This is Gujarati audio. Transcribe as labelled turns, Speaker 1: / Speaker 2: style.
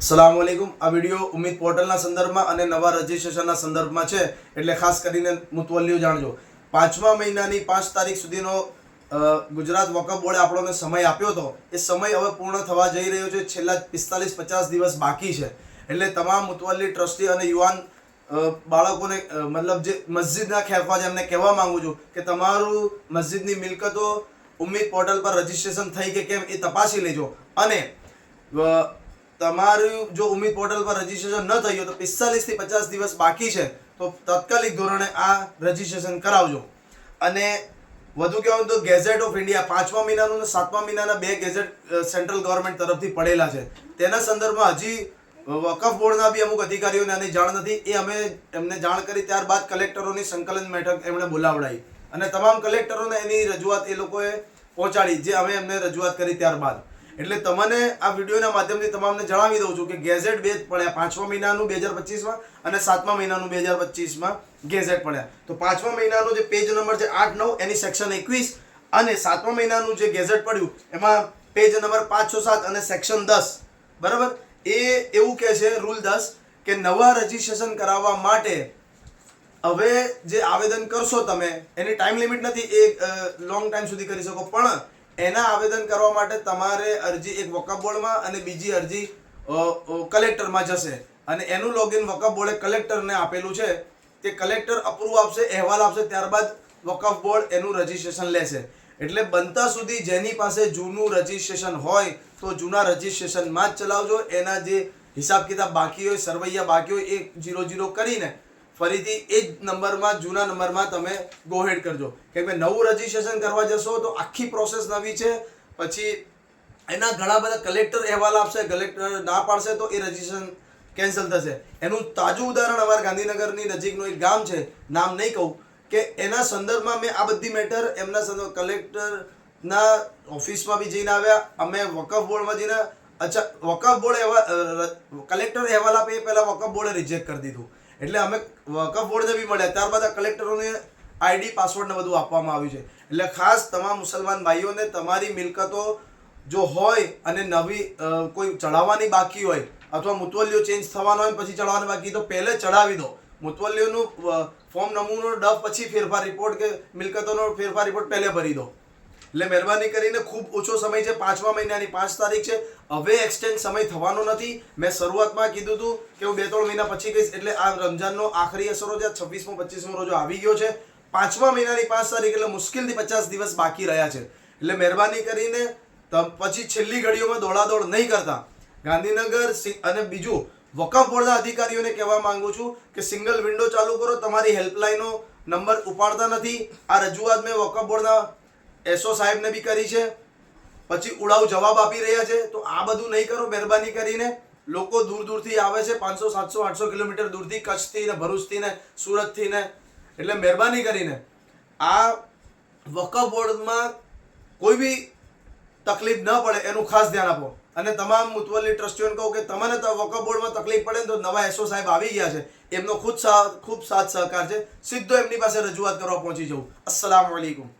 Speaker 1: अस्सलाम वालेकुम। आ विडियो उम्मीद पोर्टलना संदर्भમાં અને નવા રજિસ્ટ્રેશનના સંદર્ભમાં છે, એટલે ખાસ કરીને મુતવલ્લીઓ જાણજો। 5મા મહિનાની 5 તારીખ સુધીનો ગુજરાત વકફ બોર્ડે આપણને સમય આપ્યો હતો। એ સમય હવે પૂર્ણ થવા જઈ રહ્યો છે। છેલ્લા 45-50 દિવસ બાકી છે। એટલે તમામ મુતવલ્લી ટ્રસ્ટી અને યુવાન બાળકોને મતલબ જે મસ્જિદના ખેરફાજ એમને કહેવા માંગુ છું કે તમારું મસ્જિદની મિલકતો ઉમ્મીદ પોર્ટલ પર રજિસ્ટ્રેશન થઈ કે કેમ એ તપાસી લેજો। અને તમારું જો ઉમ્મીદ પોર્ટલ પર રજીસ્ટ્રેશન ન થયું તો 45 થી 50 દિવસ બાકી છે, તો તાત્કાલિક ધોરણે આ રજીસ્ટ્રેશન કરાવજો। અને વધુ કહેવું તો ગેઝેટ ઓફ ઇન્ડિયા 5મા મહિનાનું અને 7મા મહિનાના 2 ગેઝેટ સેન્ટ્રલ ગવર્મેન્ટ તરફથી પડેલા છે। તેના સંદર્ભમાં હજી વકફ બોર્ડના બી અમુક અધિકારીઓને આની જાણ નથી। એ અમે એમને જાણ કરી, ત્યારબાદ કલેક્ટરોની સંકલન બેઠક એમણે બોલાવડાવી અને તમામ કલેક્ટરોને એની રજૂઆત એ લોકોએ પહોંચાડી, જે અમે એમને રજૂઆત કરી ત્યારબાદ। એટલે તમને આ વિડિયોના માધ્યમથી તમામને જણાવી દઉં છું કે ગેઝેટ 2 પડ્યા 5મા મહિનાનું 2025માં અને 7મા મહિનાનું 2025માં ગેઝેટ પડ્યા। તો 5મા મહિનાનો જે પેજ નંબર છે 8-9 એની સેક્શન 21 અને 7મા મહિનાનું જે ગેઝેટ પડ્યું એમાં પેજ નંબર 507 અને સેક્શન 10 બરાબર। એ એવું કહે છે રૂલ 10 કે નવા રજીસ્ટ્રેશન કરાવવા માટે હવે જે આવેદન કરશો તમે એની ટાઈમ લિમિટ નથી, એ લોંગ ટાઈમ સુધી કરી શકો, પણ એના આવેદન કરવા માટે તમારે અરજી એક વકફ બોર્ડમાં અને બીજી અરજી કલેક્ટરમાં જશે અને એનું લોગિન વકફ બોર્ડે કલેક્ટરને આપેલું છે। તે કલેક્ટર અપ્રૂવ આપશે, અહેવાલ આપશે, ત્યારબાદ વકફ બોર્ડ એનું રજીસ્ટ્રેશન લેશે। એટલે બનતા સુધી જેની પાસે જૂનું રજીસ્ટ્રેશન હોય તો જૂના રજીસ્ટ્રેશનમાં જ ચલાવજો। એના જે હિસાબ કિતાબ બાકી હોય, સરવૈયા બાકી હોય, એ 0-0 કરીને ફરીથી એ જ નંબરમાં જૂના નંબરમાં તમે ગો હેડ કરજો। કેમ કે નવું રજીસ્ટ્રેશન કરવા જશો તો આખી પ્રોસેસ નવી છે, પછી એના ઘણા બધા કલેક્ટર અહેવાલ આપશે, કલેક્ટર ના પાડશે તો એ રજીસ્ટ્રેશન કેન્સલ થશે। એનું તાજું ઉદાહરણ અમારા ગાંધીનગરની નજીકનું એક ગામ છે, નામ નહીં કહું, કે એના સંદર્ભમાં મેં આ બધી મેટર એમના કલેક્ટરના ઓફિસમાં બી જઈને આવ્યા, અમે વકફ બોર્ડમાં જઈને, અચ્છા વકફ બોર્ડ કલેક્ટર અહેવાલ આપે એ પહેલાં વકફ બોર્ડે રિજેક્ટ કરી દીધું। એટલે અમે વકફ બોર્ડને બી મળ્યા, ત્યારબાદ આ કલેક્ટરોને આઈડી પાસવર્ડ ને બધું આપવામાં આવ્યું છે। એટલે ખાસ તમામ મુસલમાન ભાઈઓને તમારી મિલકતો જો હોય અને નવી કોઈ ચડાવવાની બાકી હોય અથવા મુતવલ્લીઓ ચેન્જ થવાનો હોય પછી ચડાવવાની બાકી તો પહેલે ચડાવી દો। મુતવલ્લીઓનું ફોર્મ નમૂનો ડફ પછી ફેરફાર રિપોર્ટ કે મિલકતોનો ફેરફાર રિપોર્ટ પહેલે ભરી દો। એટલે મહેરબાની કરીને ખૂબ ઓછો સમય છે, 5મા મહિનાની 5 તારીખ છે, હવે એક્સટેન્ડ સમય થવાનો નથી। મેં શરૂઆતમાં કીધું હતું કે હું 2-3 મહિના પછી કહીશ, એટલે આ રમઝાનનો આખરી અસરો છે, 26મો રોજો આવી ગયો છે। 5મા મહિનાની 5 તારીખ એટલે મુશ્કેલથી 50 દિવસ બાકી રહ્યા છે। એટલે મહેરબાની કરીને પછી છેલ્લી ઘડીઓમાં દોડાદોડ નહીં કરતા। ગાંધીનગર અને બીજું વકફ બોર્ડના અધિકારીઓને કહેવા માંગુ છું કે સિંગલ વિન્ડો ચાલુ કરો, તમારી હેલ્પલાઇનનો નંબર ઉપાડતા નથી। આ રજૂઆત મેં વકફ બોર્ડના એસઓ સાહેબને બી કરી છે, પછી ઉડાવ જવાબ આપી રહ્યા છે। તો આ બધું નહીં કરો મહેરબાની કરીને। લોકો દૂર દૂરથી આવે છે, 500, 700, 800 કિલોમીટર દૂરથી, કચ્છથી ને ભરૂચથી ને સુરતથી ને। એટલે મહેરબાની કરીને આ વકફ બોર્ડમાં કોઈ બી તકલીફ ન પડે એનું ખાસ ધ્યાન આપો। અને તમામ મુતવલ્લી ટ્રસ્ટીઓને કહું કે તમને તો વકફ બોર્ડમાં તકલીફ પડે ને તો નવા એસઓ સાહેબ આવી ગયા છે, એમનો ખૂબ સાથ સહકાર છે, સીધો એમની પાસે રજૂઆત કરવા પહોંચી જવું। અસ્સલામુ અલૈકુમ।